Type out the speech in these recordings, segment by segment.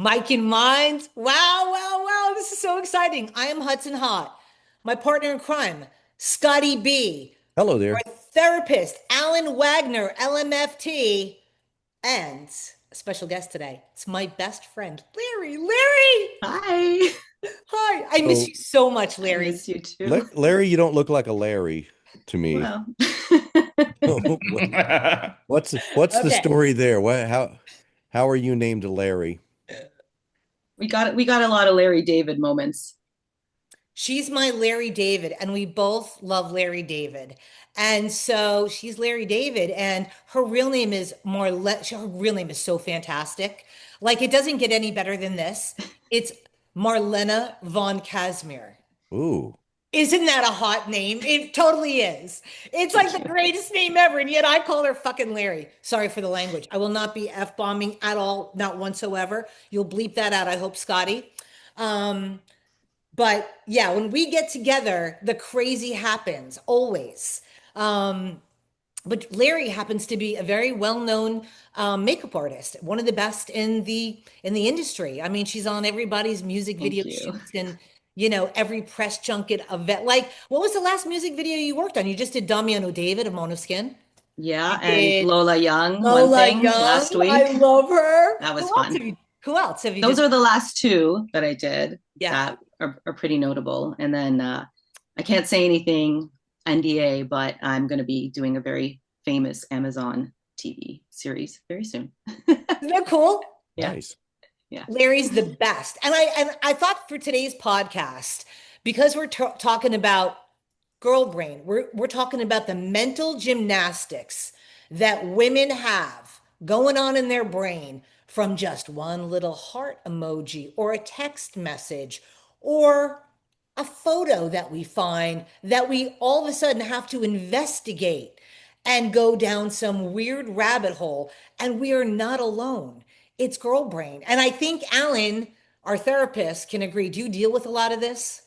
Mike and Minds. Wow, wow, wow. This is so exciting. I am Hudson Hott. My partner in crime, Scotty B. Hello Our there. therapist, Alan Wagner, LMFT. And a special guest today. It's my best friend, Larry. Larry! Hi. Hi. I miss So, you so much, I Larry. miss you too. Larry, you don't look like a Larry to me. Well, What's the Okay. story there? How are you named Larry? we got a lot of Larry David moments. She's my Larry David, and we both love Larry David. And so she's Larry David, and her real name is Marlena. Her real name is so fantastic. Like, it doesn't get any better than this. It's Marlena Von Kazmier. Ooh, Isn't that a hot name? It totally is. It's like Thank the you. greatest name ever, and yet I call her fucking Larry. Sorry for the language. I will not be F-bombing at all, not whatsoever. You'll bleep that out, I hope, Scotty. Um, but yeah, when we get together, the crazy happens always. Um, but Larry happens to be a very well-known makeup artist, one of the best in the industry. I mean, she's on everybody's music Thank video you. shoots and every press junket event. Like, what was the last music video you worked on? You just did Damiano David of Mono Skin. You Yeah, and did Lola Young, one Lola thing Young. last I week. love her. That Who was else fun. who else have you Those just? are the last two that I did Yeah. that are pretty notable. And then I can't say anything NDA, but I'm going to be doing a very famous Amazon TV series very soon. Isn't that cool? Yeah, nice. yeah. Larry's the best. And I thought for today's podcast, because we're talking about girl brain, we're talking about the mental gymnastics that women have going on in their brain from just one little heart emoji or a text message or a photo that we find that we all of a sudden have to investigate and go down some weird rabbit hole. And we are not alone. It's girl brain. And I think Alan, our therapist, can agree. Do you deal with a lot of this?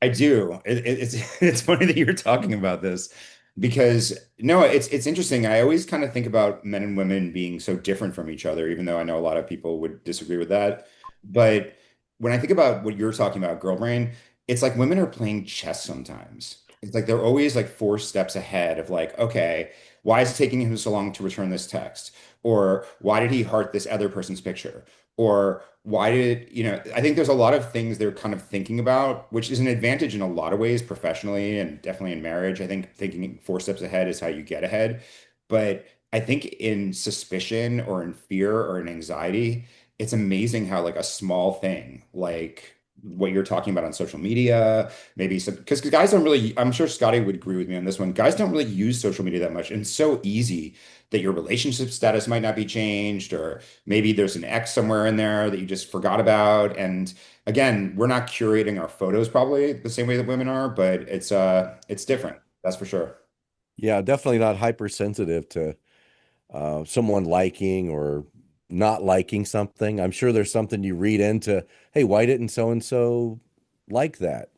I do. It's funny that you're talking about this because no, it's interesting. I always kind of think about men and women being so different from each other, even though I know a lot of people would disagree with that. But when I think about what you're talking about, girl brain, it's like women are playing chess sometimes. It's like they're always like four steps ahead of like, okay, why is it taking him so long to return this text? Or why did he heart this other person's picture? Or why did, I think there's a lot of things they're kind of thinking about, which is an advantage in a lot of ways professionally and definitely in marriage. I think thinking four steps ahead is how you get ahead. But I think in suspicion or in fear or in anxiety, it's amazing how like a small thing like what you're talking about on social media, maybe some because guys don't really, I'm sure Scotty would agree with me on this one. Guys don't really use social media that much. And it's so easy that your relationship status might not be changed, or maybe there's an ex somewhere in there that you just forgot about. And again, we're not curating our photos probably the same way that women are, but it's different. That's for sure. Yeah, definitely not hypersensitive to someone liking or not liking something. I'm sure there's something you read into, hey, why didn't so and so like that?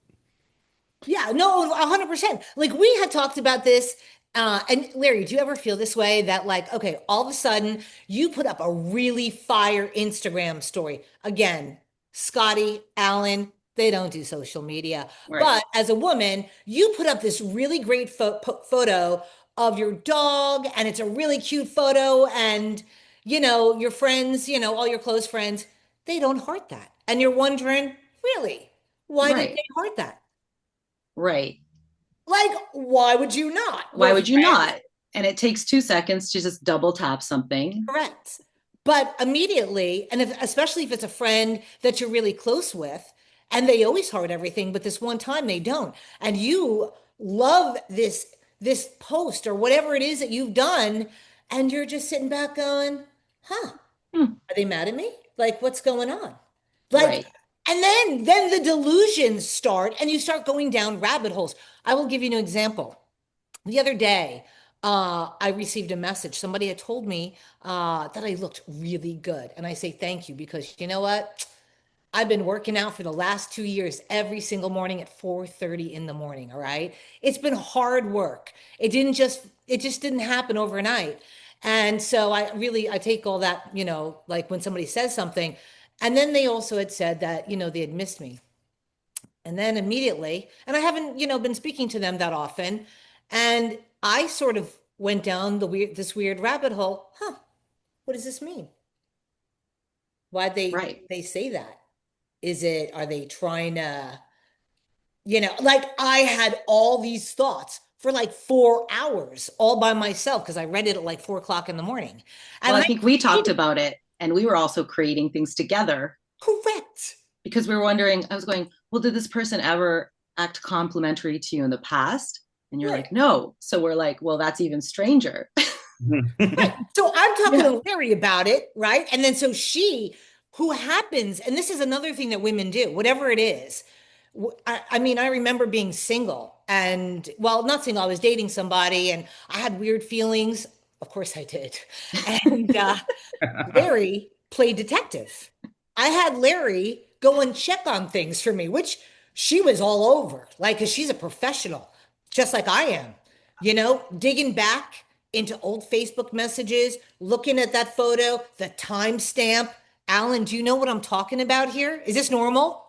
Yeah, no, 100%. Like, we had talked about this. And Larry, do you ever feel this way that, like, okay, all of a sudden you put up a really fire Instagram story? Again, Scotty, Alan, they don't do social media. Right. But as a woman, you put up this really great photo of your dog, and it's a really cute photo. And, your friends, all your close friends, they don't heart that. And you're wondering, really, why did Right. they heart that? Right. Like, why would you not? Why We're would you friends, not? And it takes 2 seconds to just double tap something. correct. But immediately, and especially if it's a friend that you're really close with, and they always heart everything, but this one time they don't, and you love this post or whatever it is that you've done, and you're just sitting back going, huh, Hmm. are they mad at me? Like, what's going on? Like, Right. and then the delusions start, and you start going down rabbit holes. I will give you an example. The other day, I received a message. Somebody had told me that I looked really good. And I say thank you because you know what? I've been working out for the last 2 years every single morning at 4:30 in the morning. All right. It's been hard work. It just didn't happen overnight. And so I take all that, like when somebody says something, And then they also had said that, they had missed me. And then immediately, and I haven't, been speaking to them that often. And I sort of went down this weird rabbit hole. Huh, what does this mean? Why Right. they say that? Are they trying to, like I had all these thoughts for like 4 hours all by myself because I read it at like 4 o'clock in the morning. Well, And I I think we talked did about it and we were also creating things together correct. because we were wondering, I was going, well, did this person ever act complimentary to you in the past? And you're Right. like, no. So we're like, well, that's even stranger. Right. So I'm talking Yeah. to Larry about it, right? And then so she, who happens, and this is another thing that women do, whatever it is. I mean, I remember being single and, well, not single, I was dating somebody and I had weird feelings. Of course I did. And Larry played detective. I had Larry go and check on things for me, which she was all over, like, because she's a professional, just like I am, digging back into old Facebook messages, looking at that photo, the timestamp. Alan, do you know what I'm talking about here? Is this normal?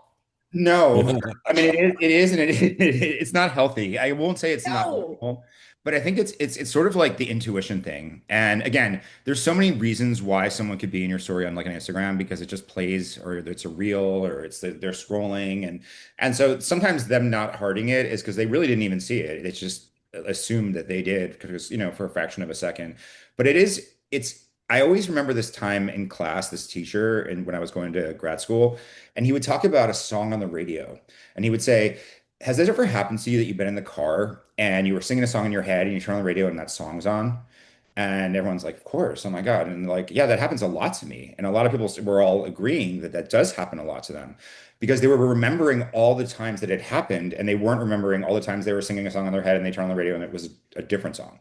No, I mean it is, and it's not healthy. I won't say it's not No. normal, but I think it's sort of like the intuition thing. And again, there's so many reasons why someone could be in your story on like an Instagram because it just plays, or it's a reel, or they're scrolling, and so sometimes them not hearting it is because they really didn't even see it. It's just assumed that they did because for a fraction of a second. But it's. I always remember this time in class, this teacher, and when I was going to grad school. And he would talk about a song on the radio. And he would say, has this ever happened to you that you've been in the car and you were singing a song in your head and you turn on the radio and that song's on? And everyone's like, of course. Oh my God. And like, yeah, that happens a lot to me. And a lot of people were all agreeing that that does happen a lot to them because they were remembering all the times that it happened and they weren't remembering all the times they were singing a song on their head and they turned on the radio and it was a different song.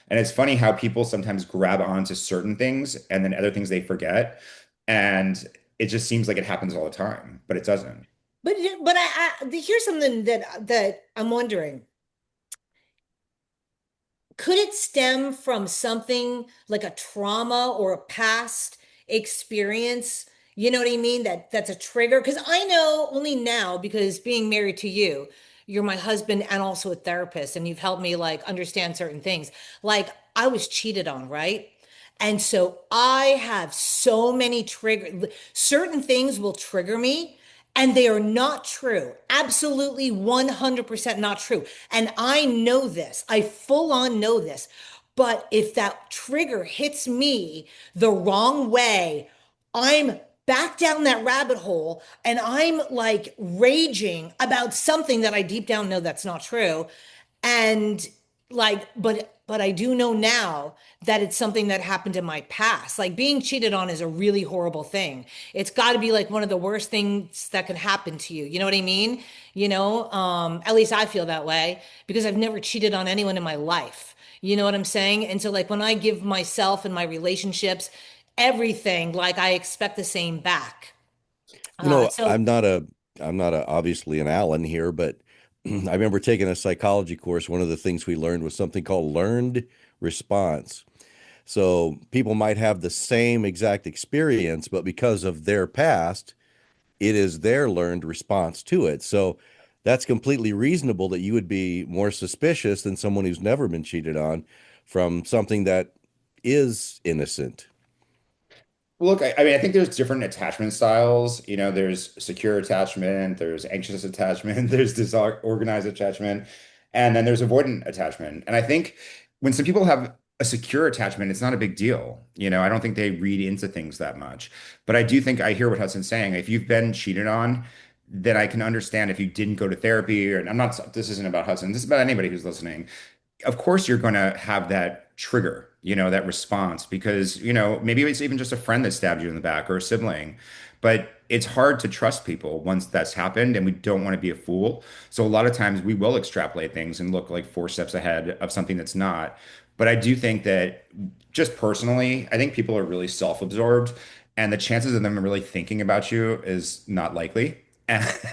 And it's funny how people sometimes grab onto certain things and then other things they forget. And it just seems like it happens all the time, but it doesn't. But here's something that I'm wondering. Could it stem from something like a trauma or a past experience? You know what I mean? That's a trigger. Because I know only now, because being married to you, you're my husband and also a therapist, and you've helped me like understand certain things. Like I was cheated on, right? And so I have so many certain things will trigger me and they are not true. Absolutely 100% not true. And I know this. I full on know this. But if that trigger hits me the wrong way, I'm back down that rabbit hole and I'm like raging about something that I deep down know that's not true. And like, but I do know now that it's something that happened in my past. Like being cheated on is a really horrible thing. It's got to be like one of the worst things that could happen to you. You know what I mean? At least I feel that way because I've never cheated on anyone in my life. You know what I'm saying? And so like when I give myself and my relationships everything, like I expect the same back. So I'm not obviously an Allen here, but I remember taking a psychology course. One of the things we learned was something called learned response. So people might have the same exact experience, but because of their past, it is their learned response to it. So that's completely reasonable that you would be more suspicious than someone who's never been cheated on from something that is innocent. Look, I mean, I think there's different attachment styles. There's secure attachment, there's anxious attachment, there's disorganized attachment, and then there's avoidant attachment. And I think when some people have a secure attachment, it's not a big deal. I don't think they read into things that much. But I do think I hear what Hudson's saying. If you've been cheated on, then I can understand if you didn't go to therapy, or I'm not, this isn't about Hudson, this is about anybody who's listening. Of course you're going to have that trigger, that response because, maybe it's even just a friend that stabbed you in the back or a sibling. But it's hard to trust people once that's happened, and we don't want to be a fool. So a lot of times we will extrapolate things and look like 4 steps ahead of something that's not. But I do think that just personally, I think people are really self-absorbed, and the chances of them really thinking about you is not likely.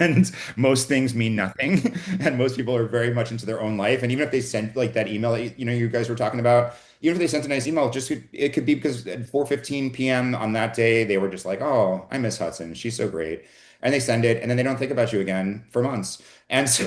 and most things mean nothing. And most people are very much into their own life. And even if they sent like that email that you guys were talking about, even if they sent a nice email, it could be because at 4:15 p.m. on that day, they were just like, oh, I miss Hudson. She's so great. And they send it, and then they don't think about you again for months. And so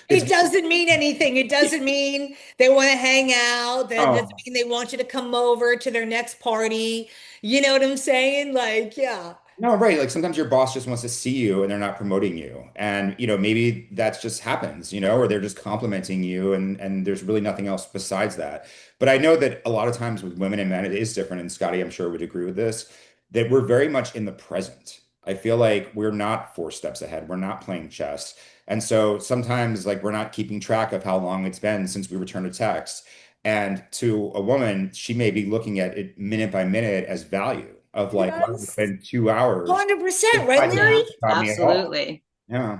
it's It doesn't mean anything. It doesn't mean they want to hang out. That doesn't oh, mean they want you to come over to their next party. You know what I'm saying? Like, yeah. no, right. Like sometimes your boss just wants to see you and they're not promoting you. And, maybe that just happens, or they're just complimenting you and there's really nothing else besides that. But I know that a lot of times with women and men, it is different. And Scotty, I'm sure would agree with this, that we're very much in the present. I feel like we're not 4 steps ahead. We're not playing chess. And so sometimes like we're not keeping track of how long it's been since we returned a text. And to a woman, she may be looking at it minute by minute as value of like, wow, it's Yes. been 2 hours. 100%, If right, I didn't Larry? Yeah, stop me at all. absolutely. Yeah.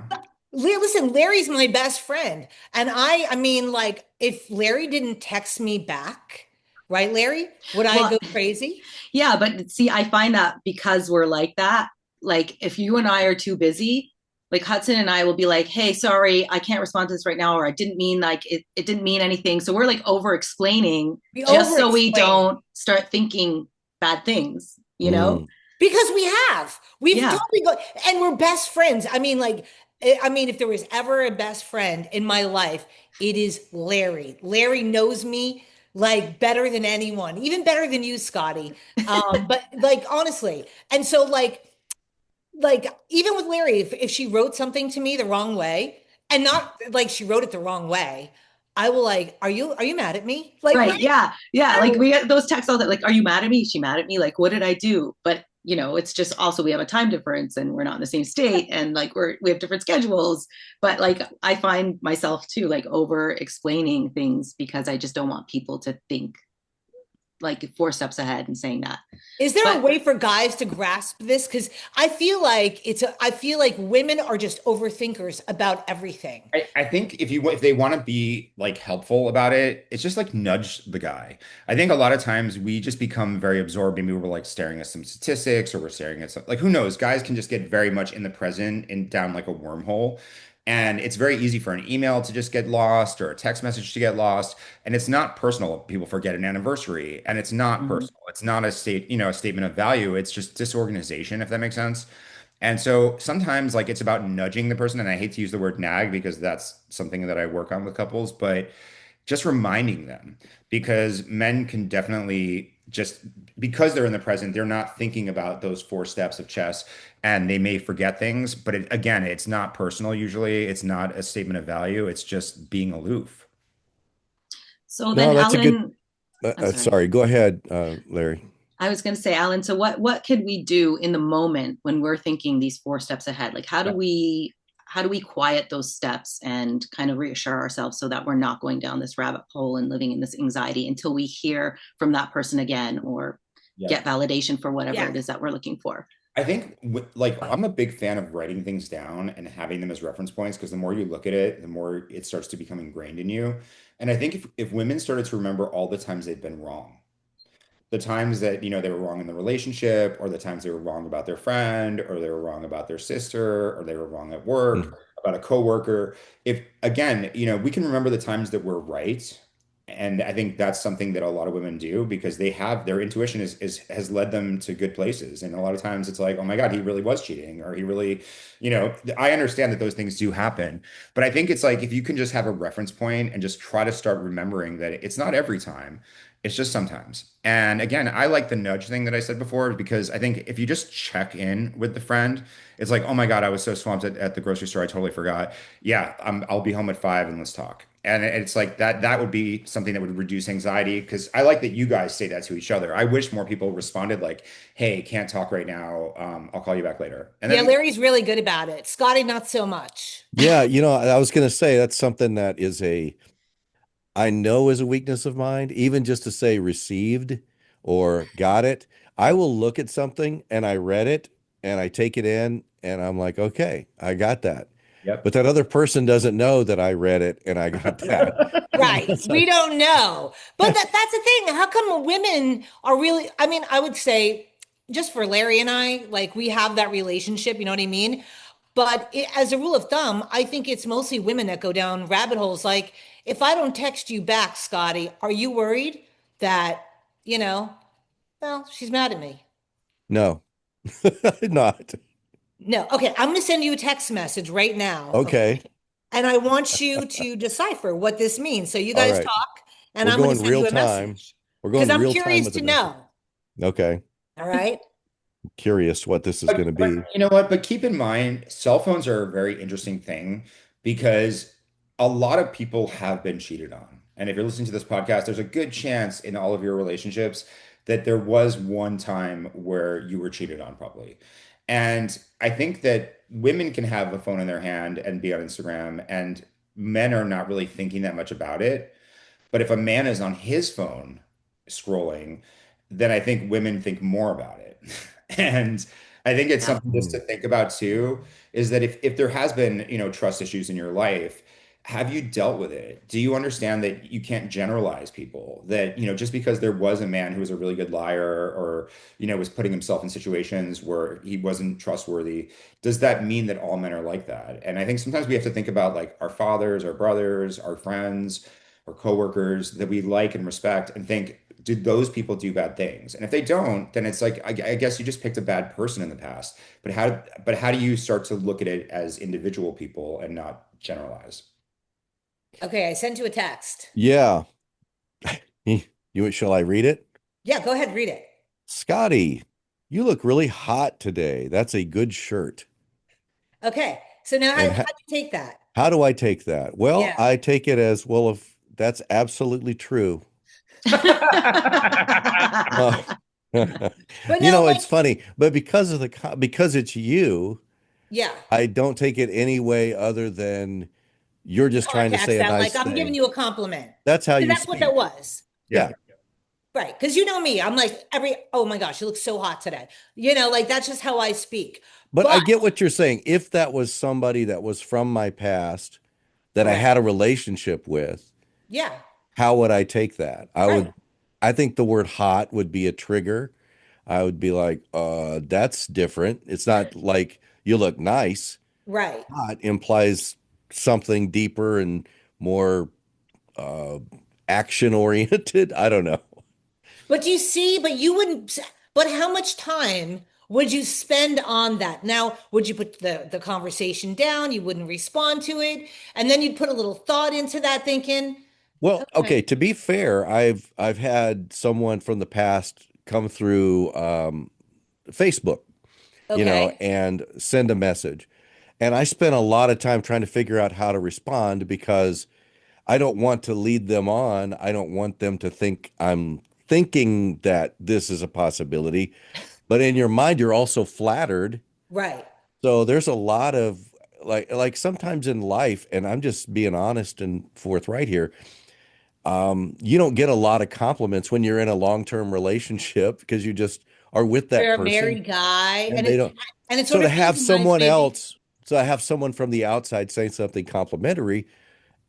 Listen, Larry's my best friend. And I mean, like, if Larry didn't text me back, right, Larry, would I Well, go crazy? yeah, but see, I find that because we're like that, like if you and I are too busy, like Hudson and I will be like, hey, sorry, I can't respond to this right now, or I didn't mean like it didn't mean anything. So we're like over explaining We just over so we explain don't start thinking bad things, you know? Mm. because we've Yeah. totally go, and we're best friends. I mean, like, I mean, if there was ever a best friend in my life, it is Larry. Larry knows me like better than anyone, even better than you, Scotty. But like honestly, and so like even with Larry, if she wrote something to me the wrong way, and not like she wrote it the wrong way, I will like, are you mad at me? Like, Right. right? Yeah. Yeah. I Like will, we get those texts all that, like, are you mad at me? Is she mad at me? Like, what did I do? But it's just also we have a time difference and we're not in the same state and like we have different schedules. But like I find myself too, like over explaining things because I just don't want people to think like 4 steps ahead and saying that. is there a But way for guys to grasp this? Because I feel like women are just overthinkers about everything. I think if they want to be like helpful about it, it's just like nudge the guy. I think a lot of times we just become very absorbed. Maybe we're like staring at some statistics or we're staring at some like who knows? Guys can just get very much in the present and down like a wormhole. And it's very easy for an email to just get lost or a text message to get lost. And it's not personal. People forget an anniversary and it's not Mhm. personal. It's not a statement of value. It's just disorganization, if that makes sense. And so sometimes like it's about nudging the person, and I hate to use the word nag because that's something that I work on with couples, but just reminding them because men can definitely just because they're in the present, they're not thinking about those 4 steps of chess and they may forget things, but again, it's not personal usually. It's not a statement of value. It's just being aloof. So then No, that's a good. Alan, I'm sorry. Sorry, go ahead, Larry. I was going to say, Alan, so what could we do in the moment when we're thinking these 4 steps ahead? Like how do we quiet those steps and kind of reassure ourselves so that we're not going down this rabbit hole and living in this anxiety until we hear from that person again or Yeah. get validation for whatever Yeah. it is that we're looking for? I think like I'm a big fan of writing things down and having them as reference points because the more you look at it, the more it starts to become ingrained in you. And I think if women started to remember all the times they've been wrong, the times that they were wrong in the relationship, or the times they were wrong about their friend, or they were wrong about their sister, or they were wrong at Mm. work about a coworker. If again, we can remember the times that we're right. And I think that's something that a lot of women do because they have their intuition has led them to good places. And a lot of times it's like, oh my God, he really was cheating, or he really, I understand that those things do happen. But I think it's like if you can just have a reference point and just try to start remembering that it's not every time. It's just sometimes. And again, I like the nudge thing that I said before because I think if you just check in with the friend, it's like, oh my God, I was so swamped at the grocery store, I totally forgot. Yeah, I'll be home at 5 and let's talk. And it's like that would be something that would reduce anxiety because I like that you guys say that to each other. I wish more people responded like, hey, can't talk right now. I'll call you back later. And Yeah, then Larry's really good about it. Scotty, not so much. Yeah, I was going to say that's something that I know is a weakness of mine, even just to say received or got it. I will look at something and I read it and I take it in and I'm like, okay, I got that. yep. But that other person doesn't know that I read it and I got that. Right. We don't know. But that's the thing. How come women are really, I mean, I would say just for Larry and I, like we have that relationship, you know what I mean? But as a rule of thumb, I think it's mostly women that go down rabbit holes. Like, if I don't text you back, Scotty, are you worried that, you know, well, she's mad at me? No, not. No. Okay, I'm going to send you a text message right now. Okay. Okay. And I want you to decipher what this means. So you All guys right. talk, and We're I'm going to going send real you a time. message We're because going I'm real time curious with the to message. know. Okay. All right. Curious what this is going to But be. you know what? But keep in mind, cell phones are a very interesting thing because a lot of people have been cheated on. And if you're listening to this podcast, there's a good chance in all of your relationships that there was one time where you were cheated on, probably. And I think that women can have a phone in their hand and be on Instagram, and men are not really thinking that much about it. But if a man is on his phone scrolling, then I think women think more about it. And I think it's Yeah. something just to think about too, is that if there has been, trust issues in your life, have you dealt with it? Do you understand that you can't generalize people? That, just because there was a man who was a really good liar or, was putting himself in situations where he wasn't trustworthy, does that mean that all men are like that? And I think sometimes we have to think about like our fathers, our brothers, our friends, or coworkers that we like and respect and think, did those people do bad things? And if they don't, then it's like I guess you just picked a bad person in the past. But how do you start to look at it as individual people and not generalize? Okay, I sent you a text. Yeah. Shall I read it? Yeah, go ahead, read it. Scotty, you look really hot today. That's a good shirt. Okay, so now how And do you take that? how do I take that? Well, Yeah. I take it as, well, if that's absolutely true. Uh, But no, like, it's funny, but because it's you, yeah, I don't take it any way other than you're just trying to context say a that, like, nice I'm giving thing. you a compliment. That's how Because you that's what that speak. was. Yeah. Yeah. Right. Because you know me, I'm like, oh my gosh, you look so hot today. Like, that's just how I speak. But I But get what you're saying. If that was somebody that was from my past that I correct. had a relationship with, Yeah. how would I take that? Right. I think the word hot would be a trigger. I would be like, that's different. It's not like you look nice. Right. Hot implies something deeper and more uh action oriented. I don't know. But do you see, but you wouldn't, but how much time would you spend on that? Now, would you put the conversation down? You wouldn't respond to it. And then you'd put a little thought into that thinking, Well, okay, okay, to be fair, I've had someone from the past come through Facebook, okay, and send a message. And I spent a lot of time trying to figure out how to respond because I don't want to lead them on. I don't want them to think I'm thinking that this is a possibility. But in your mind, you're also flattered. right. So there's a lot of like sometimes in life, and I'm just being honest and forthright here. You don't get a lot of compliments when you're in a long-term relationship because you just are with that You're a person married guy. and they don't. And it So sort to of have reminds someone me of the, else, so I have someone from the outside saying something complimentary,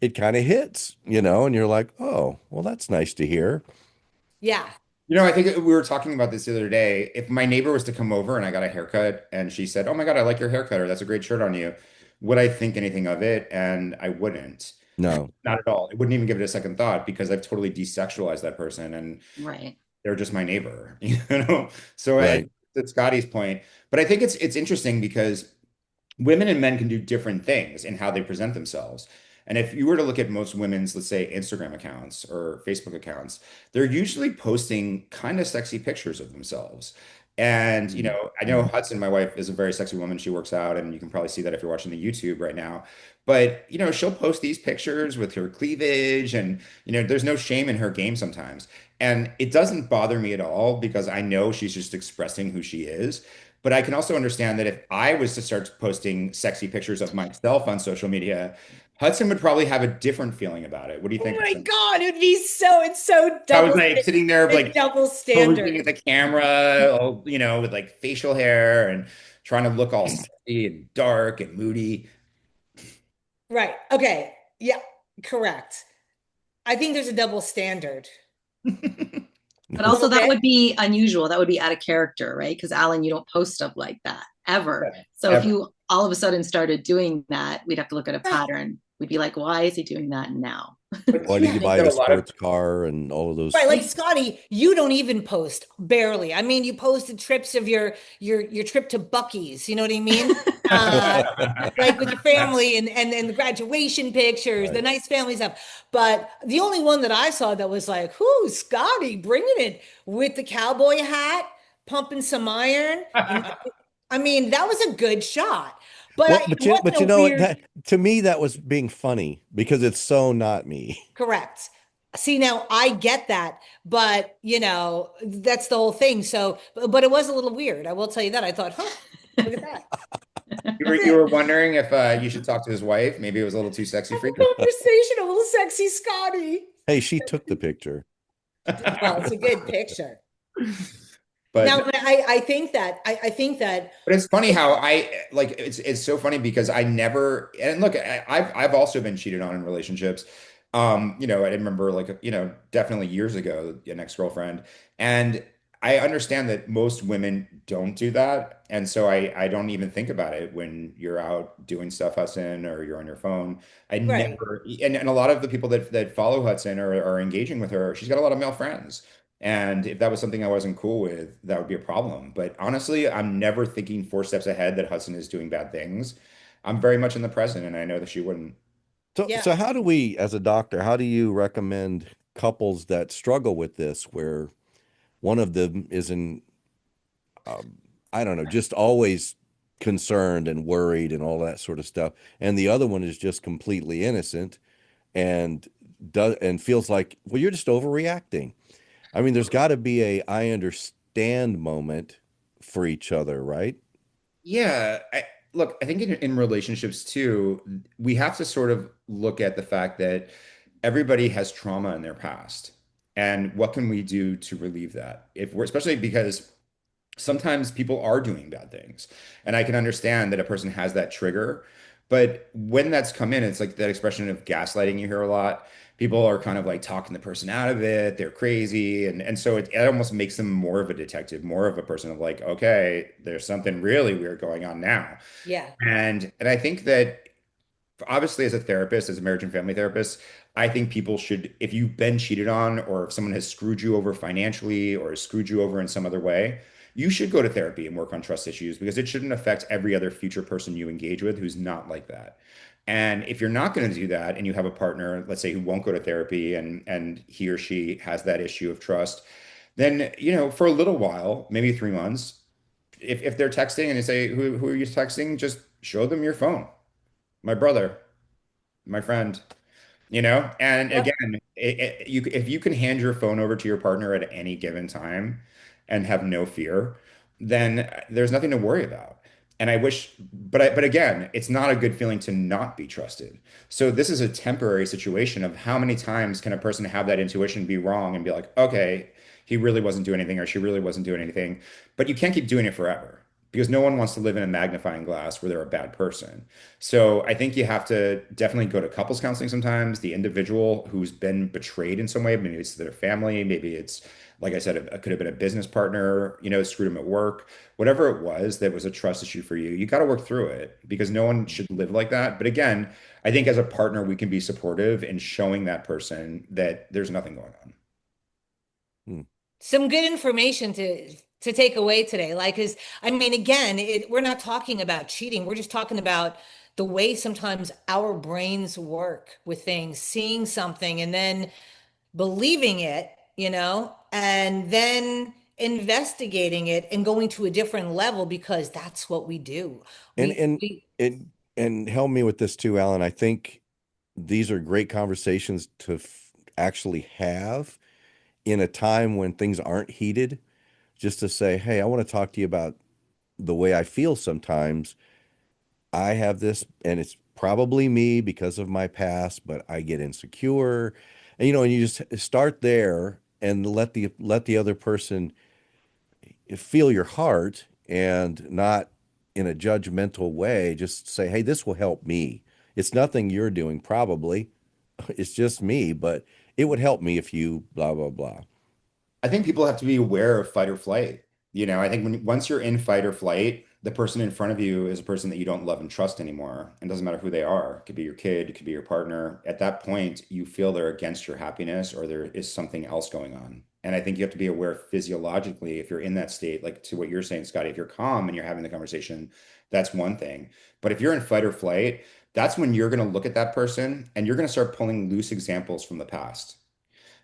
it kind of hits, and you're like, oh, well, that's nice to hear. yeah, I think we were talking about this the other day. If my neighbor was to come over and I got a haircut and she said, "Oh my God, I like your haircut," or "That's a great shirt on you," would I think anything of it? And I wouldn't. No, Not at all. It wouldn't even give it a second thought because I've totally desexualized that person and Right. they're just my neighbor, you know? So right. that's Scotty's point. But I think it's interesting because women and men can do different things in how they present themselves. And if you were to look at most women's, let's say, Instagram accounts or Facebook accounts, they're usually posting kind of sexy pictures of themselves. And, I know Hudson, my wife, is a very sexy woman. She works out, and you can probably see that if you're watching the YouTube right now. But, she'll post these pictures with her cleavage, and, there's no shame in her game sometimes. And it doesn't bother me at all because I know she's just expressing who she is. But I can also understand that if I was to start posting sexy pictures of myself on social media, Hudson would probably have a different feeling about it. What do you oh think, my Hudson? God, it's so I was double, like sitting there it's like double posing standard. at the camera, with like facial hair and trying to look all sexy and dark and moody. Right. Okay. Yeah, correct. I think there's a double standard. But A also little that bit. would be unusual. That would be out of character, right? Because Alan, you don't post stuff like that. ever. So if Ever. you all of a sudden started doing that, we'd have to look at a Right. pattern. We'd be like, why is he doing that now? But Why do you did you think buy that a a lot of sports car and all of Right, those? like Scotty, you don't even post barely. I mean, you posted trips of your trip to Bucky's. You know what I mean? Uh, like with your family and the graduation pictures, the Right. nice family stuff. But the only one that I saw that was like, "Whoo, Scotty, bringing it with the cowboy hat, pumping some iron." And I mean, that was a good shot. But Well, it wasn't but you a know what? weird. That to me that was being funny because it's so not me. Correct. See, now I get that, but that's the whole thing. So, but it was a little weird. I will tell you that. I thought, huh, look at that. That's you it. were wondering if you should talk to his wife? Maybe it was a little too sexy Have for a you. conversation, a little sexy Scotty. Hey, she took the picture. Well, it's a good picture. But Now, I think that But it's funny how it's so funny because I never and look I've also been cheated on in relationships. I remember definitely years ago an ex-girlfriend, and I understand that most women don't do that, and so I don't even think about it when you're out doing stuff, Hudson, or you're on your phone. I right. never and a lot of the people that follow Hudson or are engaging with her, she's got a lot of male friends. And if that was something I wasn't cool with, that would be a problem. But honestly, I'm never thinking 4 steps ahead that Hudson is doing bad things. I'm very much in the present, and I know that she wouldn't. So Yeah. so how do we, as a doctor, how do you recommend couples that struggle with this where one of them is in I don't know, just always concerned and worried and all that sort of stuff, and the other one is just completely innocent and feels like, well, you're just overreacting. I mean, there's got to be a I understand moment for each other, right? Yeah, look, I think in relationships too, we have to sort of look at the fact that everybody has trauma in their past. And what can we do to relieve that? If we're especially because sometimes people are doing bad things. And I can understand that a person has that trigger. But when that's come in, it's like that expression of gaslighting you hear a lot. People are kind of like talking the person out of it. They're crazy. And so it almost makes them more of a detective, more of a person of like, okay, there's something really weird going on now. Yeah. And I think that obviously as a therapist, as a marriage and family therapist, I think people should, if you've been cheated on or if someone has screwed you over financially or has screwed you over in some other way, you should go to therapy and work on trust issues because it shouldn't affect every other future person you engage with who's not like that. And if you're not going to do that and you have a partner, let's say who won't go to therapy and he or she has that issue of trust, then for a little while, maybe 3 months, if they're texting and they say, who are you texting? Just show them your phone. My brother, my friend, and Yep. again, if you can hand your phone over to your partner at any given time and have no fear, then there's nothing to worry about. And I wish, but again, it's not a good feeling to not be trusted. So this is a temporary situation of how many times can a person have that intuition be wrong and be like, okay, he really wasn't doing anything or she really wasn't doing anything, but you can't keep doing it forever because no one wants to live in a magnifying glass where they're a bad person. So I think you have to definitely go to couples counseling sometimes. The individual who's been betrayed in some way, maybe it's their family, maybe it's, like I said, it could have been a business partner, screwed them at work, whatever it was that was a trust issue for you. You got to work through it because no one should live like that. But again, I think as a partner, we can be supportive in showing that person that there's nothing going on. Hmm. Some good information to take away today. Like, is I mean, again, we're not talking about cheating. We're just talking about the way sometimes our brains work with things, seeing something and then believing it, and then investigating it and going to a different level because that's what we do. And We and we and help me with this too, Alan. I think these are great conversations to actually have in a time when things aren't heated, just to say, hey, I want to talk to you about the way I feel sometimes. I have this, and it's probably me because of my past, but I get insecure. And you just start there and let the other person feel your heart and not in a judgmental way, just say, hey, this will help me. It's nothing you're doing, probably. It's just me, but it would help me if you blah, blah, blah. I think people have to be aware of fight or flight. I think once you're in fight or flight, the person in front of you is a person that you don't love and trust anymore. And it doesn't matter who they are. It could be your kid, it could be your partner. At that point, you feel they're against your happiness or there is something else going on. And I think you have to be aware physiologically if you're in that state, like to what you're saying, Scotty, if you're calm and you're having the conversation, that's one thing. But if you're in fight or flight, that's when you're going to look at that person and you're going to start pulling loose examples from the past.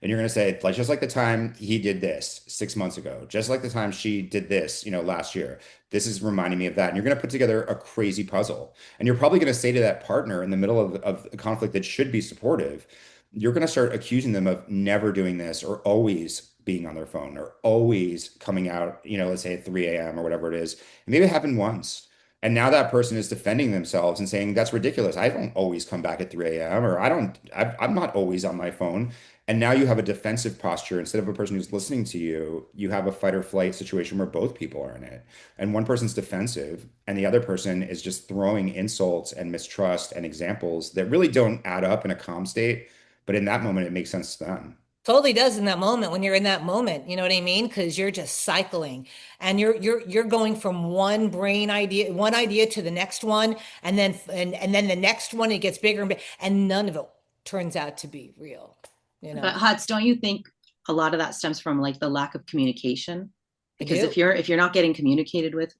And you're going to say, like, just like the time he did this 6 months ago, just like the time she did this, last year, this is reminding me of that. And you're going to put together a crazy puzzle. And you're probably going to say to that partner in the middle of a conflict that should be supportive, you're going to start accusing them of never doing this or always being on their phone or always coming out, let's say at 3 a.m. or whatever it is. And maybe it happened once. And now that person is defending themselves and saying, that's ridiculous. I don't always come back at 3 a.m. or I'm not always on my phone. And now you have a defensive posture. Instead of a person who's listening to you, you have a fight or flight situation where both people are in it. And one person's defensive and the other person is just throwing insults and mistrust and examples that really don't add up in a calm state. But in that moment, it makes sense to them. Totally does in that moment when you're in that moment, you know what I mean? Because you're just cycling and you're going from one idea to the next one, and then the next one it gets bigger and bigger, and none of it turns out to be real, But Huts, don't you think a lot of that stems from like the lack of communication? Because if you're not getting communicated with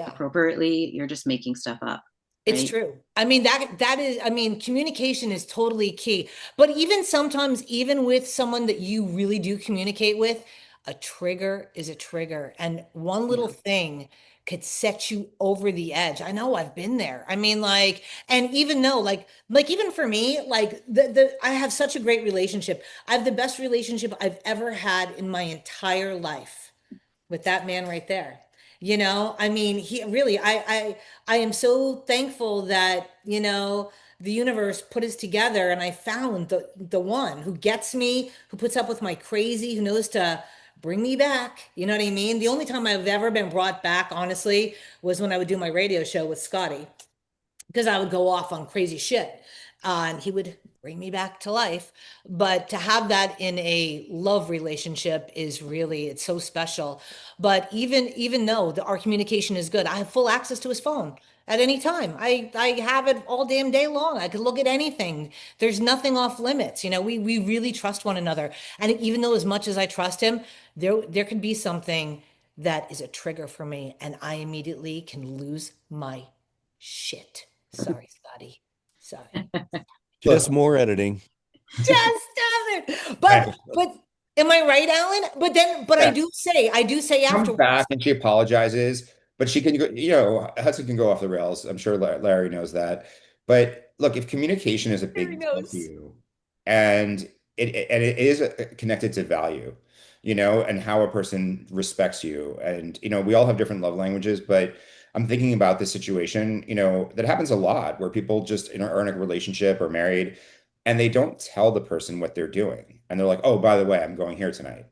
appropriately, you're just making stuff up. It's true. I mean, communication is totally key. But even sometimes, even with someone that you really do communicate with, a trigger is a trigger. And one little thing could set you over the edge. I know I've been there. I mean, and even though, even for me, I have such a great relationship. I have the best relationship I've ever had in my entire life with that man right there. I mean, he really, I am so thankful that, the universe put us together and I found the one who gets me, who puts up with my crazy, who knows to bring me back. You know what I mean? The only time I've ever been brought back, honestly, was when I would do my radio show with Scotty, because I would go off on crazy shit. And he would bring me back to life. But to have that in a love relationship is really, it's so special. But even though our communication is good, I have full access to his phone at any time. I have it all damn day long. I could look at anything. There's nothing off limits. We really trust one another. And even though as much as I trust him, there could be something that is a trigger for me and I immediately can lose my shit. Sorry, Scotty. Sorry. Just more editing. Just stop it. But am I right, Alan? But I do say Comes afterwards. back and she apologizes, but she can go, Hudson can go off the rails. I'm sure Larry knows that. But look, if communication is a big deal to you, and it is connected to value, and how a person respects you, and we all have different love languages, but I'm thinking about this situation, that happens a lot where people just are in a relationship or married and they don't tell the person what they're doing. And they're like, oh, by the way, I'm going here tonight.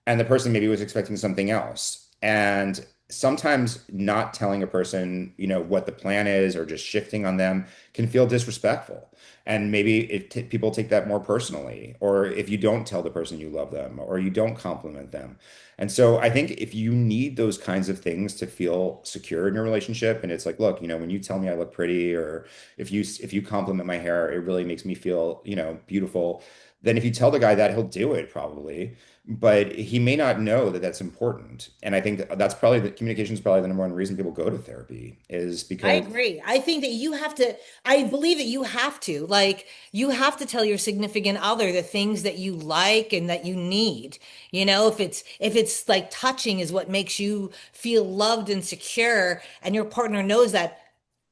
And the person maybe was expecting something else. And sometimes not telling a person, what the plan is or just shifting on them can feel disrespectful. And maybe if people take that more personally, or if you don't tell the person you love them or you don't compliment them. And so I think if you need those kinds of things to feel secure in your relationship, and it's like, look, when you tell me I look pretty, or if you compliment my hair, it really makes me feel, beautiful. Then if you tell the guy that, he'll do it probably, but he may not know that that's important. And I think that's probably the communication is probably the number one reason people go to therapy is because I agree. I think that I believe that you have to tell your significant other the things that you like and that you need. If it's like touching is what makes you feel loved and secure, and your partner knows that,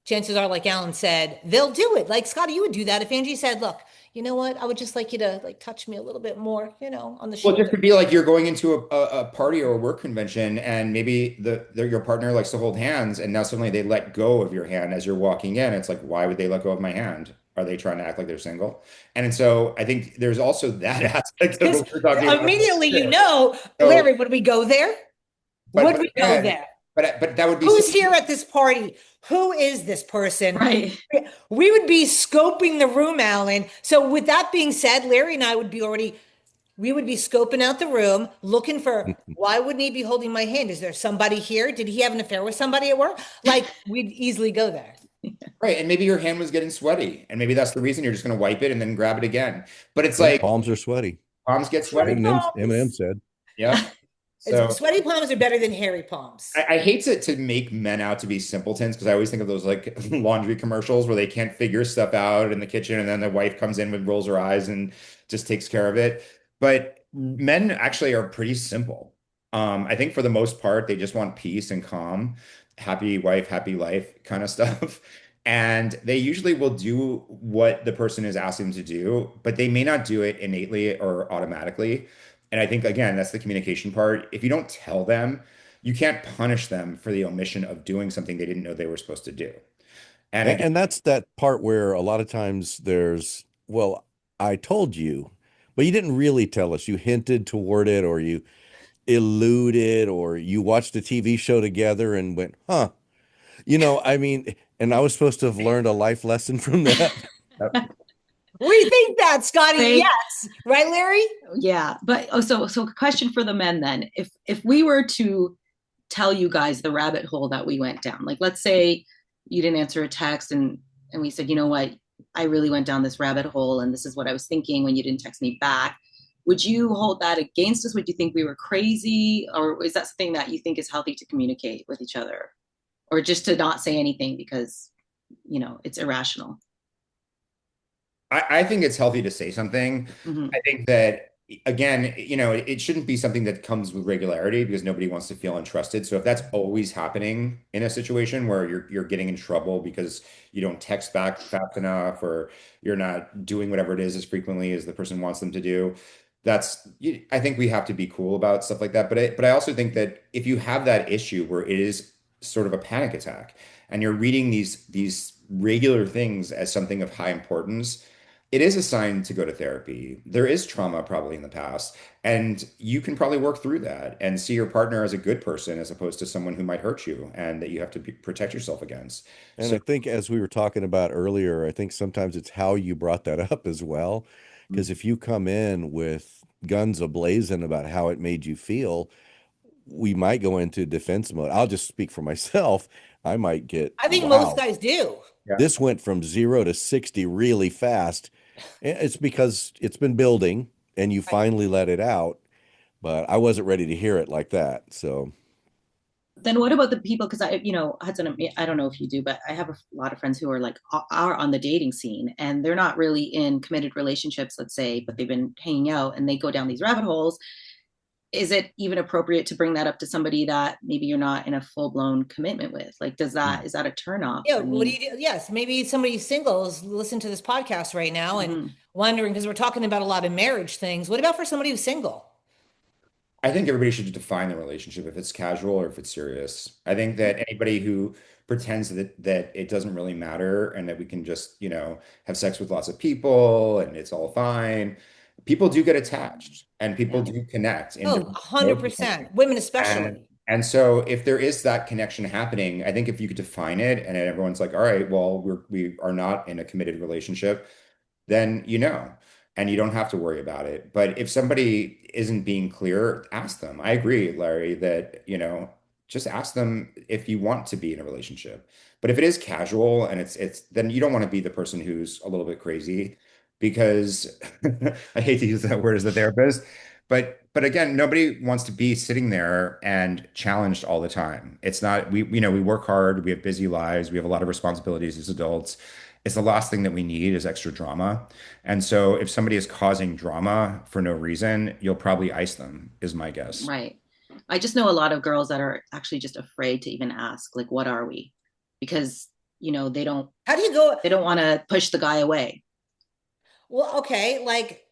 chances are, like Alan said, they'll do it. Like Scotty, you would do that if Angie said, look, you know what? I would just like you to touch me a little bit more, on the shoulder. Well, just to be like you're going into a party or a work convention, and maybe your partner likes to hold hands, and now suddenly they let go of your hand as you're walking in. It's like, why would they let go of my hand? Are they trying to act like they're single? And so I think there's also that aspect of what we're talking about. Immediately, Larry, would we go there? Would we go there? But that would be who's here at this party? Who is this person? Right. We would be scoping the room, Alan. So with that being said, Larry and I would be already we would be scoping out the room looking for why wouldn't he be holding my hand? Is there somebody here? Did he have an affair with somebody at work? Like we'd easily go there. Right. And maybe your hand was getting sweaty, and maybe that's the reason you're just going to wipe it and then grab it again. But it's Yeah, like palms are sweaty. palms get Sweaty sweaty. Eminem palms. said. Yep. So Sweaty palms are better than hairy palms. I hate to make men out to be simpletons because I always think of those like laundry commercials where they can't figure stuff out in the kitchen and then the wife comes in with rolls her eyes and just takes care of it. But men actually are pretty simple. I think for the most part, they just want peace and calm, happy wife, happy life kind of stuff. And they usually will do what the person is asking them to do, but they may not do it innately or automatically. And I think, again, that's the communication part. If you don't tell them, you can't punish them for the omission of doing something they didn't know they were supposed to do. And again, And that's that part where a lot of times there's, well, I told you, but you didn't really tell us. You hinted toward it, or you alluded, or you watched a TV show together and went, huh. I mean, and I was supposed to have learned a life lesson from that. We think that, Scotty. They- Yes. Right, Larry? Yeah, but so question for the men then. If we were to tell you guys the rabbit hole that we went down, like let's say you didn't answer a text and we said, you know what, I really went down this rabbit hole and this is what I was thinking when you didn't text me back. Would you hold that against us? Would you think we were crazy? Or is that something that you think is healthy to communicate with each other? Or just to not say anything because, it's irrational? I think it's healthy to say something. Mm-hmm. I think that again, it shouldn't be something that comes with regularity because nobody wants to feel untrusted. So if that's always happening in a situation where you're getting in trouble because you don't text back fast enough or you're not doing whatever it is as frequently as the person wants them to do, I think we have to be cool about stuff like that. But I also think that if you have that issue where it is sort of a panic attack and you're reading these regular things as something of high importance, it is a sign to go to therapy. There is trauma probably in the past, and you can probably work through that and see your partner as a good person as opposed to someone who might hurt you and that you have to protect yourself against. And So I think, as we were talking about earlier, I think sometimes it's how you brought that up as well. Because if you come in with guns ablazing about how it made you feel, we might go into defense mode. I'll just speak for myself. I might get, I think most wow, guys do. yeah. this went from 0 to 60 really fast. It's because it's been building and you finally let it out, but I wasn't ready to hear it like that. So Then what about the people? Because Hudson, I don't know if you do, but I have a lot of friends who are like are on the dating scene and they're not really in committed relationships, let's say, but they've been hanging out and they go down these rabbit holes. Is it even appropriate to bring that up to somebody that maybe you're not in a full blown commitment with? Like, is that a turnoff? Yeah, I what do mean, you do? Yes, maybe somebody single is listening to this podcast right now and wondering, because we're talking about a lot of marriage things. What about for somebody who's single? I think everybody should define the relationship if it's casual or if it's serious. I think that anybody who pretends that it doesn't really matter and that we can just, have sex with lots of people and it's all fine. People do get attached and people Yeah. do connect in Oh, different 100%. Women and especially. and so if there is that connection happening, I think if you could define it and everyone's like, all right, well, we are not in a committed relationship, then and you don't have to worry about it. But if somebody isn't being clear, ask them. I agree, Larry, that, just ask them if you want to be in a relationship. But if it is casual and it's then you don't want to be the person who's a little bit crazy because I hate to use that word as a therapist, but again, nobody wants to be sitting there and challenged all the time. It's not we work hard, we have busy lives, we have a lot of responsibilities as adults. It's the last thing that we need is extra drama. And so if somebody is causing drama for no reason, you'll probably ice them, is my guess. right. I just know a lot of girls that are actually just afraid to even ask, like, what are we? Because, they don't How do you go? want to push the guy away. Well, okay, like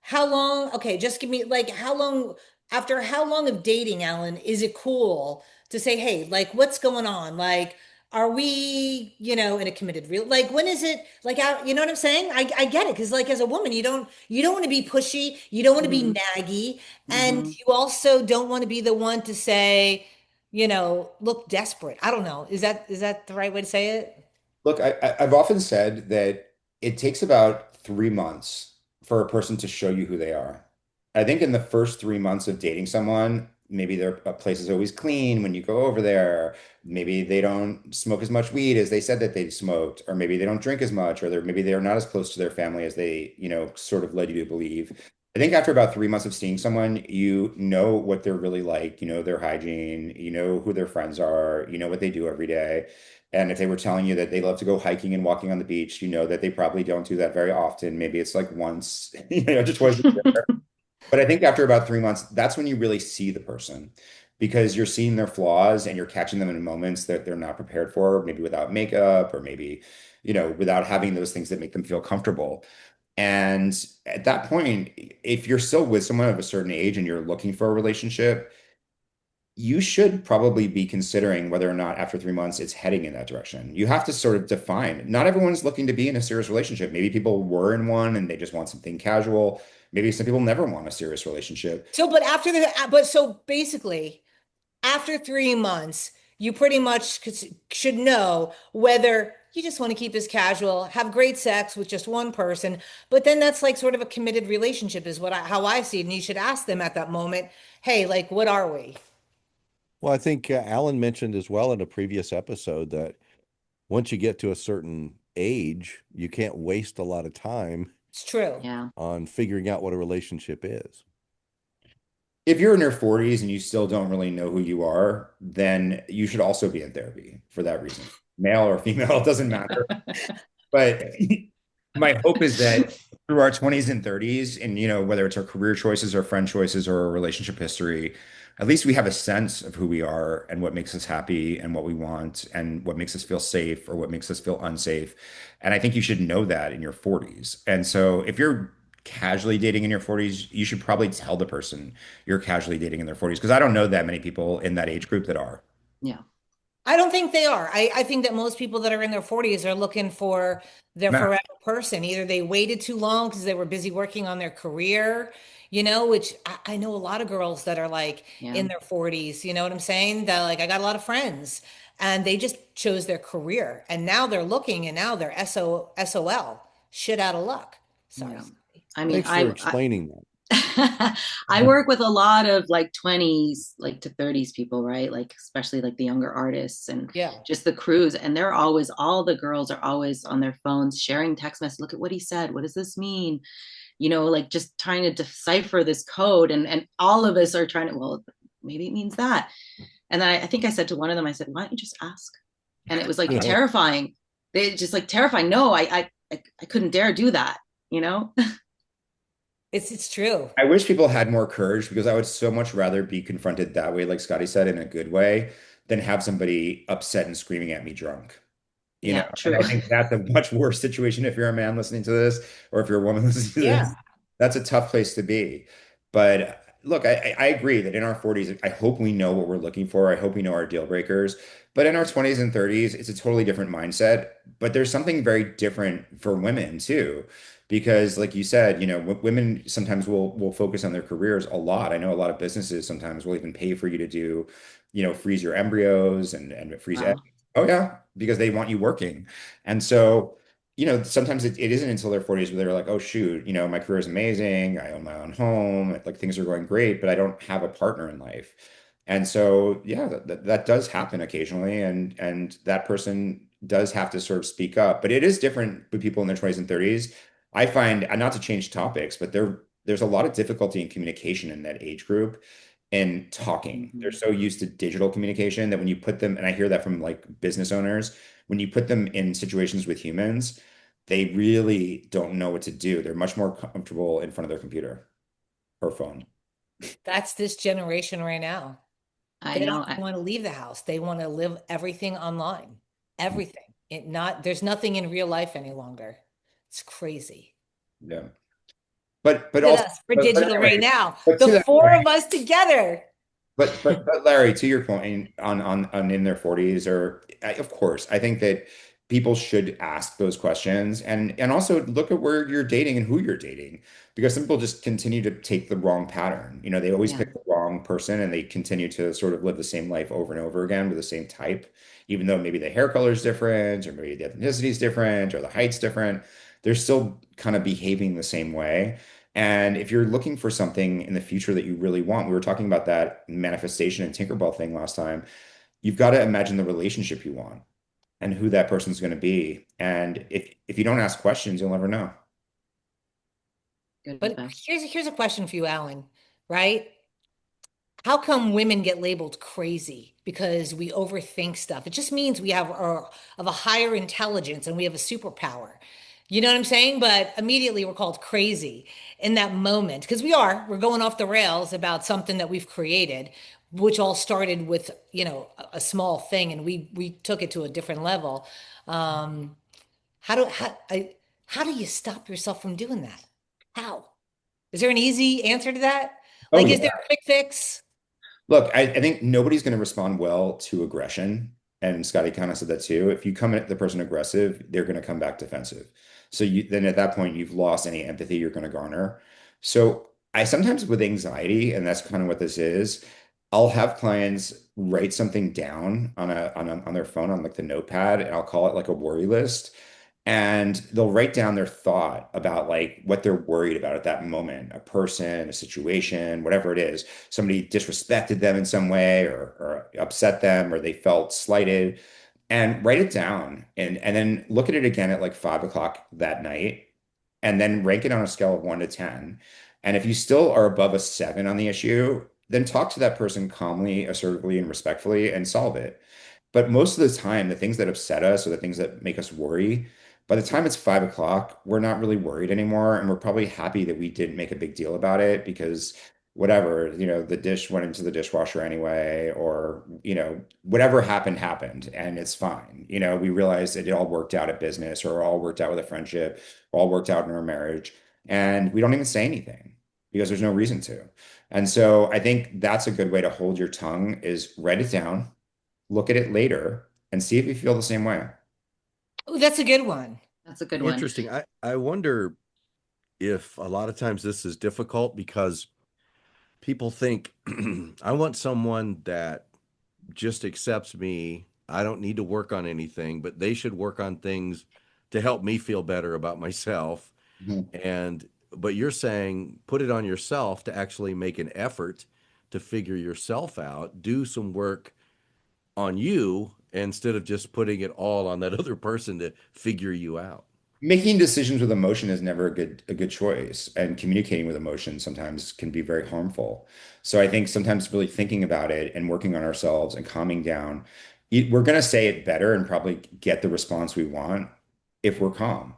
how long? Okay, just give me like how long, after how long of dating, Alan, is it cool to say, hey, like what's going on? Like, are we, in a committed real, like when is it like out, you know what I'm saying? I get it, because like as a woman, you don't want to be pushy, you don't want to be Mhm. naggy, and Mhm. you also don't want to be the one to say, look desperate. I don't know. Is that the right way to say it? Look, I've often said that it takes about 3 months for a person to show you who they are. I think in the first 3 months of dating someone, maybe their place is always clean when you go over there. Maybe they don't smoke as much weed as they said that they smoked, or maybe they don't drink as much, or maybe they're not as close to their family as they, sort of led you to believe. I think after about 3 months of seeing someone, you know what they're really like, you know their hygiene, you know who their friends are, you know what they do every day. And if they were telling you that they love to go hiking and walking on the beach, you know that they probably don't do that very often. Maybe it's like once, just twice a year. But I think after about 3 months, that's when you really see the person because you're seeing their flaws and you're catching them in moments that they're not prepared for, maybe without makeup or maybe, without having those things that make them feel comfortable. And at that point, if you're still with someone of a certain age and you're looking for a relationship, you should probably be considering whether or not after 3 months it's heading in that direction. You have to sort of define. Not everyone's looking to be in a serious relationship. Maybe people were in one and they just want something casual. Maybe some people never want a serious relationship. So, so basically, after 3 months, you pretty much should know whether you just want to keep this casual, have great sex with just one person, but then that's like sort of a committed relationship, is how I see it. And you should ask them at that moment, hey, like, what are we? Well, I think Alan mentioned as well in a previous episode that once you get to a certain age, you can't waste a lot of time It's true. Yeah. on figuring out what a relationship is. If you're in your 40s and you still don't really know who you are, then you should also be in therapy for that reason. Male or female, it doesn't matter. But my hope is that through our 20s and 30s, and whether it's our career choices or friend choices or our relationship history, at least we have a sense of who we are and what makes us happy and what we want and what makes us feel safe or what makes us feel unsafe. And I think you should know that in your 40s. And so if you're casually dating in your 40s, you should probably tell the person you're casually dating in their 40s because I don't know that many people in that age group that are. Yeah. I don't think they are. I think that most people that are in their 40s are looking for their Nah. forever person. Either they waited too long because they were busy working on their career, which I know a lot of girls that are like Yeah. in their 40s, you know what I'm saying? That like I got a lot of friends and they just chose their career and now they're looking and now they're SOL, shit out of luck. Sorry. Yeah. I mean, Thanks for explaining that. I work with a lot of like 20s, like to 30s people, right? Like, especially like the younger artists and Yeah. just the crews. And all the girls are always on their phones sharing text messages. Look at what he said. What does this mean? Like just trying to decipher this code. And all of us are trying to, well, maybe it means that. And then I think I said to one of them, I said, why don't you just ask? And it was like terrifying. They just like terrifying. No, I couldn't dare do that, you know? It's true. I wish people had more courage because I would so much rather be confronted that way, like Scotty said, in a good way, than have somebody upset and screaming at me drunk. Yeah, And true. I think that's a much worse situation if you're a man listening to this or if you're a woman listening to Yeah. this. That's a tough place to be. But look, I agree that in our 40s, I hope we know what we're looking for. I hope we know our deal breakers. But in our 20s and 30s, it's a totally different mindset. But there's something very different for women too. Because like you said, women sometimes will focus on their careers a lot. I know a lot of businesses sometimes will even pay for you to do, freeze your embryos and freeze eggs. Wow. Oh yeah, because they want you working. And so, sometimes it isn't until their 40s where they're like, oh shoot, my career is amazing. I own my own home. Like things are going great, but I don't have a partner in life. And so, yeah, that does happen occasionally. And that person does have to sort of speak up. But it is different with people in their 20s and 30s. I find, and not to change topics, but there's a lot of difficulty in communication in that age group and talking. They're Mhm. so used to digital communication that when you put them, and I hear that from like business owners, when you put them in situations with humans, they really don't know what to do. They're much more comfortable in front of their computer or phone. That's this generation right now. I They don't know. even want to leave the house. They want to live everything online. Everything. There's nothing in real life any longer. It's crazy. Yeah. But Look also, at us. We're but digital right anyway, now. but The to that four point, of us together. but Larry, to your point on in their 40s, or of course, I think that people should ask those questions and also look at where you're dating and who you're dating because some people just continue to take the wrong pattern. They always Yeah. pick the wrong person and they continue to sort of live the same life over and over again with the same type, even though maybe the hair color is different or maybe the ethnicity is different or the height's different. They're still kind of behaving the same way. And if you're looking for something in the future that you really want, we were talking about that manifestation and Tinkerbell thing last time. You've got to imagine the relationship you want and who that person's going to be. And if you don't ask questions, you'll never know. Good But advice. here's a question for you, Alan, right? How come women get labeled crazy? Because we overthink stuff. It just means we have a higher intelligence and we have a superpower. You know what I'm saying? But immediately we're called crazy in that moment because we're going off the rails about something that we've created, which all started with, a small thing and we took it to a different level. Um, how do you stop yourself from doing that? How? Is there an easy answer to that? Oh, Like, yeah. is there a quick fix? Look, I think nobody's going to respond well to aggression. And Scotty kind of said that too. If you come at the person aggressive, they're going to come back defensive. So then at that point, you've lost any empathy you're going to garner. So I sometimes with anxiety, and that's kind of what this is, I'll have clients write something down on their phone on like the notepad, and I'll call it like a worry list. And they'll write down their thought about like what they're worried about at that moment, a person, a situation, whatever it is. Somebody disrespected them in some way or upset them or they felt slighted. And write it down and then look at it again at like 5 o'clock that night and then rank it on a scale of 1 to 10. And if you still are above a 7 on the issue, then talk to that person calmly, assertively, and respectfully and solve it. But most of the time, the things that upset us or the things that make us worry, by the time it's 5 o'clock, we're not really worried anymore. And we're probably happy that we didn't make a big deal about it because whatever, the dish went into the dishwasher anyway, or, whatever happened, happened and it's fine. We realized that it all worked out at business or all worked out with a friendship, all worked out in our marriage. And we don't even say anything because there's no reason to. And so I think that's a good way to hold your tongue is write it down, look at it later and see if you feel the same way. Oh, that's a good one. That's a good one. Interesting. I wonder if a lot of times this is difficult because people think I want someone that just accepts me. I don't need to work on anything, but they should work on things to help me feel better about myself. Mhm. But you're saying put it on yourself to actually make an effort to figure yourself out, do some work on you instead of just putting it all on that other person to figure you out. Making decisions with emotion is never a good choice, and communicating with emotion sometimes can be very harmful. So I think sometimes really thinking about it and working on ourselves and calming down, we're going to say it better and probably get the response we want if we're calm.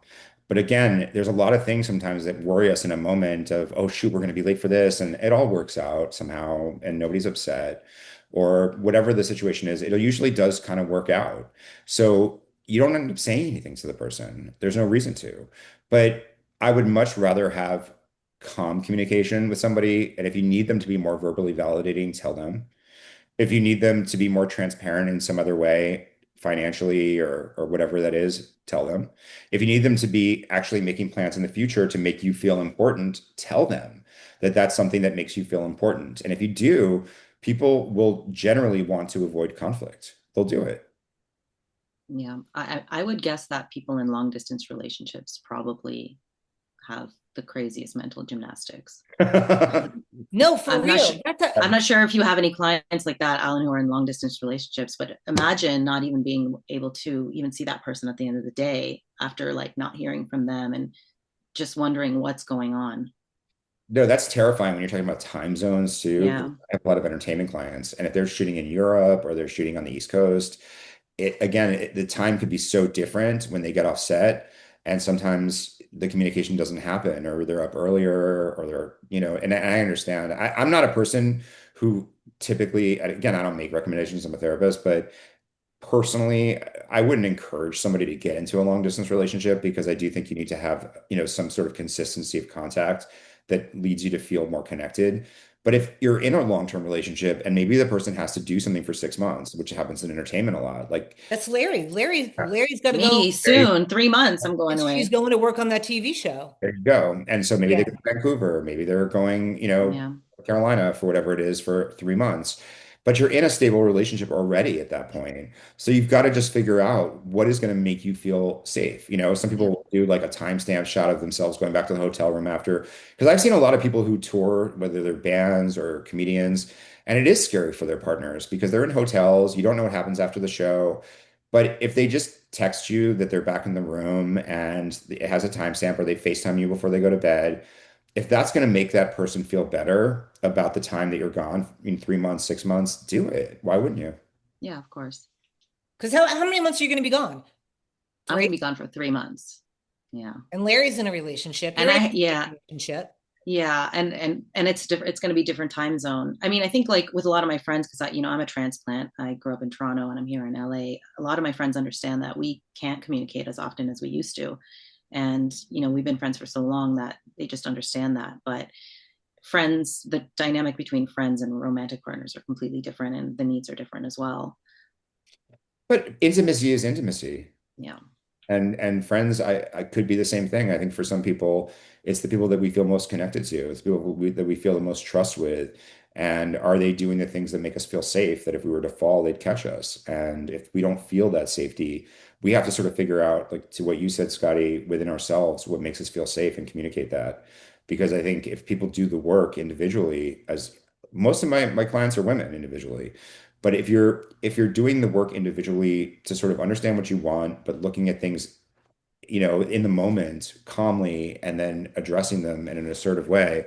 But again, there's a lot of things sometimes that worry us in a moment of, oh shoot, we're going to be late for this, and it all works out somehow, and nobody's upset, or whatever the situation is. It usually does kind of work out. So you don't end up saying anything to the person. There's no reason to. But I would much rather have calm communication with somebody. And if you need them to be more verbally validating, tell them. If you need them to be more transparent in some other way, financially or whatever that is, tell them. If you need them to be actually making plans in the future to make you feel important, tell them that that's something that makes you feel important. And if you do, people will generally want to avoid conflict. They'll do it. Yeah, I would guess that people in long distance relationships probably have the craziest mental gymnastics. No, for I'm real. not sure. I'm not sure if you have any clients like that, Alan, who are in long distance relationships, but imagine not even being able to even see that person at the end of the day after like not hearing from them and just wondering what's going on. No, that's terrifying when you're talking about time zones too. 'Cause Yeah. I have a lot of entertainment clients, and if they're shooting in Europe or they're shooting on the East Coast, the time could be so different when they get off set, and sometimes the communication doesn't happen, or they're up earlier, or and I understand. I'm not a person who typically, again, I don't make recommendations. I'm a therapist, but personally, I wouldn't encourage somebody to get into a long distance relationship because I do think you need to have, some sort of consistency of contact that leads you to feel more connected. But if you're in a long-term relationship and maybe the person has to do something for 6 months, which happens in entertainment a lot, like That's Larry. Larry's got to go. Me soon, 3 months, I'm going She's away. going to work on that TV show. there you go. And so maybe they Yeah. go to Vancouver, maybe they're going, Yeah. Carolina for whatever it is for 3 months. but you're in a stable relationship already at that point. So you've got to just figure out what is going to make you feel safe. Some people Yeah. will do like a timestamp shot of themselves going back to the hotel room after, because I've seen a lot of people who tour, whether they're bands or comedians, and it is scary for their partners because they're in hotels. You don't know what happens after the show. But if they just text you that they're back in the room and it has a timestamp, or they FaceTime you before they go to bed, if that's going to make that person feel better about the time that you're gone in 3 months, 6 months, do it. Why wouldn't you? Yeah, of course. Because how many months are you going to be gone? I'm going to 3? be gone for 3 months. Yeah. And Larry's in a relationship. And You're in yeah. a relationship. Yeah, and it's different. It's going to be different time zone. I mean, I think like with a lot of my friends, because I'm a transplant. I grew up in Toronto and I'm here in LA. A lot of my friends understand that we can't communicate as often as we used to, and we've been friends for so long that they just understand that. But friends, the dynamic between friends and romantic partners are completely different, and the needs are different as well. But intimacy is intimacy. Yeah. And friends, I could be the same thing. I think for some people, it's the people that we feel most connected to. It's people that we feel the most trust with. And are they doing the things that make us feel safe, that if we were to fall, they'd catch us? And if we don't feel that safety, we have to sort of figure out, like to what you said, Scotty, within ourselves, what makes us feel safe and communicate that. Because I think if people do the work individually, as most of my clients are women individually, but if you're doing the work individually to sort of understand what you want, but looking at things, in the moment calmly and then addressing them in an assertive way,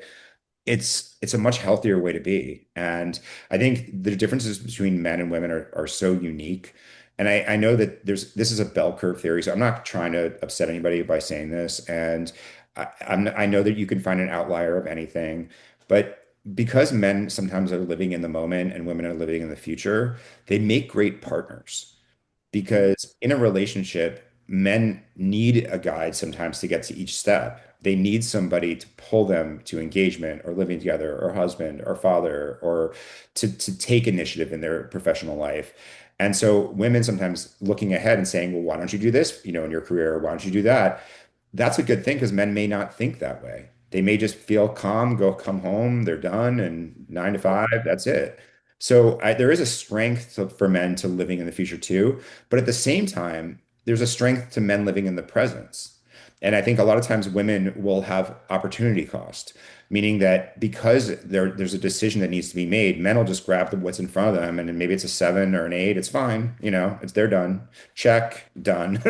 it's a much healthier way to be. And I think the differences between men and women are so unique. And I know that this is a bell curve theory, so I'm not trying to upset anybody by saying this. And I know that you can find an outlier of anything, but because men sometimes are living in the moment and women are living in the future, they make great partners because in a relationship, men need a guide sometimes to get to each step. They need somebody to pull them to engagement or living together or husband or father or to take initiative in their professional life. And so women sometimes looking ahead and saying, well, why don't you do this, in your career? Why don't you do that? That's a good thing because men may not think that way. They may just feel calm, come home, they're done, and 9 to 5, that's it. So there is a strength for men to living in the future too, but at the same time, there's a strength to men living in the presence. And I think a lot of times women will have opportunity cost, meaning that because there's a decision that needs to be made, men will just grab what's in front of them, and then maybe it's a 7 or an 8, it's fine, they're done, check, done.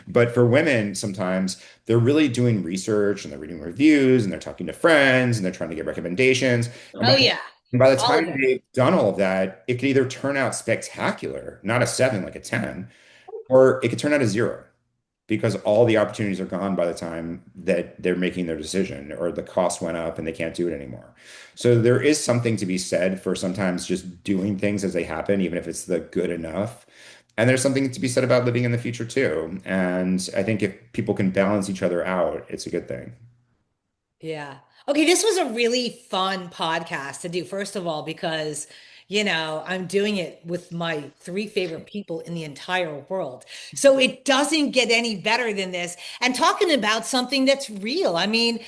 But for women, sometimes they're really doing research and they're reading reviews and they're talking to friends and they're trying to get recommendations. And Oh yeah. by the All of time it. they've done all of that, it could either turn out spectacular, not a 7, like a 10, or it could turn out a 0 because all the opportunities are gone by the time that they're making their decision, or the cost went up and they can't do it anymore. So there is something to be said for sometimes just doing things as they happen, even if it's the good enough. And there's something to be said about living in the future too. And I think if people can balance each other out, it's a good thing. Yeah. Okay, this was a really fun podcast to do, first of all, because, I'm doing it with my 3 favorite people in the entire world. So it doesn't get any better than this. And talking about something that's real. I mean,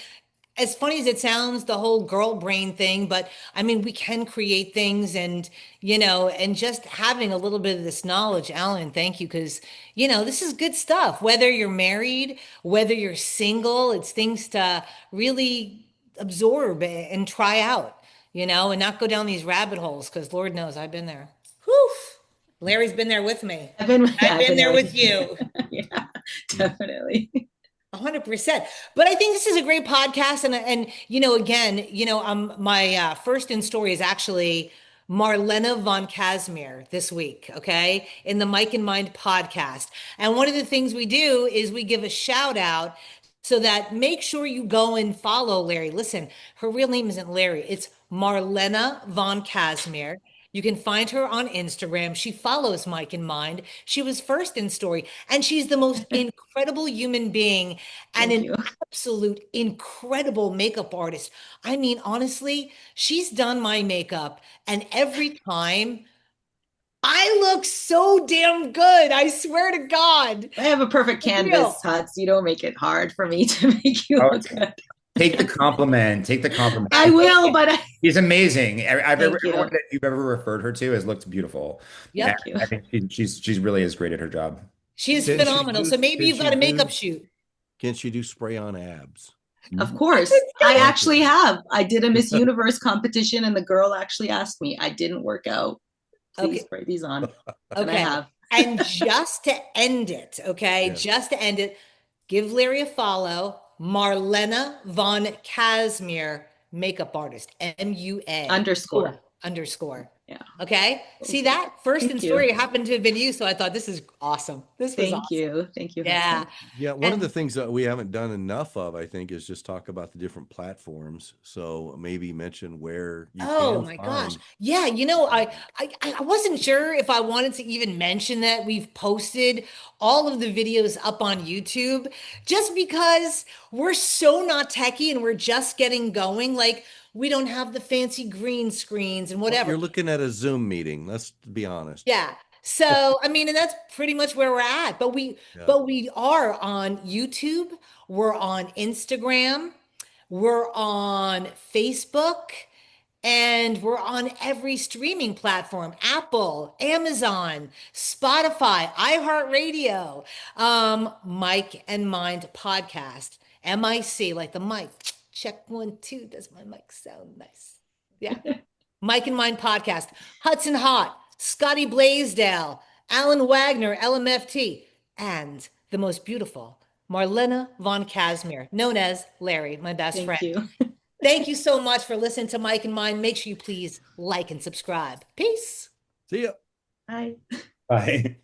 as funny as it sounds, the whole girl brain thing, but I mean, we can create things and just having a little bit of this knowledge, Alan, thank you, because, this is good stuff. Whether you're married, whether you're single, it's things to really absorb and try out, and not go down these rabbit holes, because Lord knows I've been there. Whew. Larry's been there with me. I've I've been been there there with with you. you. Yeah, definitely. 100%. But I think this is a great podcast. And again, my first in story is actually Marlena Von Kazmier this week, okay, in the Mike and Mind podcast. And one of the things we do is we give a shout out so that make sure you go and follow Larry. Listen, her real name isn't Larry, it's Marlena Von Kazmier. You can find her on Instagram. She follows Mike in Mind. She was first in story, and she's the most incredible human being and Thank an you. absolute incredible makeup artist. I mean, honestly, she's done my makeup, and every time I look so damn good. I swear to God. I have a perfect For canvas, real. Huts. You don't make it hard for me to make you Oh, look good. Take the compliment. Take the compliment. I will, but She's amazing. thank you. Everyone that you've ever referred her to has looked beautiful. Yep. Thank you. I think she's really is great at her job. She is Can she phenomenal. do- So maybe can you've she got a makeup do- shoot. Can she do spray on abs? Of course. I actually have. I did a Miss Universe competition and the girl actually asked me. I didn't work out. Please Okay. spray these on. And I Okay. have. And just to end it, okay, Yeah. just to end it, give Larry a follow. Marlena Von Kazmier, makeup artist, MUA _. Yeah. Okay. See that first in Thank you. story happened to have been you. So I thought this is awesome. This was Thank awesome. you. Thank you. Yeah. Hudson. Yeah, one of the things that we haven't done enough of, I think, is just talk about the different platforms. So maybe mention where you Oh can my gosh. find. Yeah, I wasn't sure if I wanted to even mention that we've posted all of the videos up on YouTube just because we're so not techie and we're just getting going. Like we don't have the fancy green screens and Well, whatever. you're looking at a Zoom meeting. Let's be honest. Yeah. So, I mean, and that's pretty much where we're at. But we Yeah. but we are on YouTube, we're on Instagram, we're on Facebook, and we're on every streaming platform, Apple, Amazon, Spotify, iHeartRadio, Mike and Mind podcast, MIC, like the mic. Check 1, 2. Does my mic sound nice? Yeah. Mike and Mind podcast, Hudson Hott, Scotty Blaisdell, Alan Wagner, LMFT, and the most beautiful Marlena Von Kazmier, known as Larry, my best Thank friend. you. Thank you so much for listening to Mike and Mind. Make sure you please like and subscribe. Peace. See ya. Bye. Bye.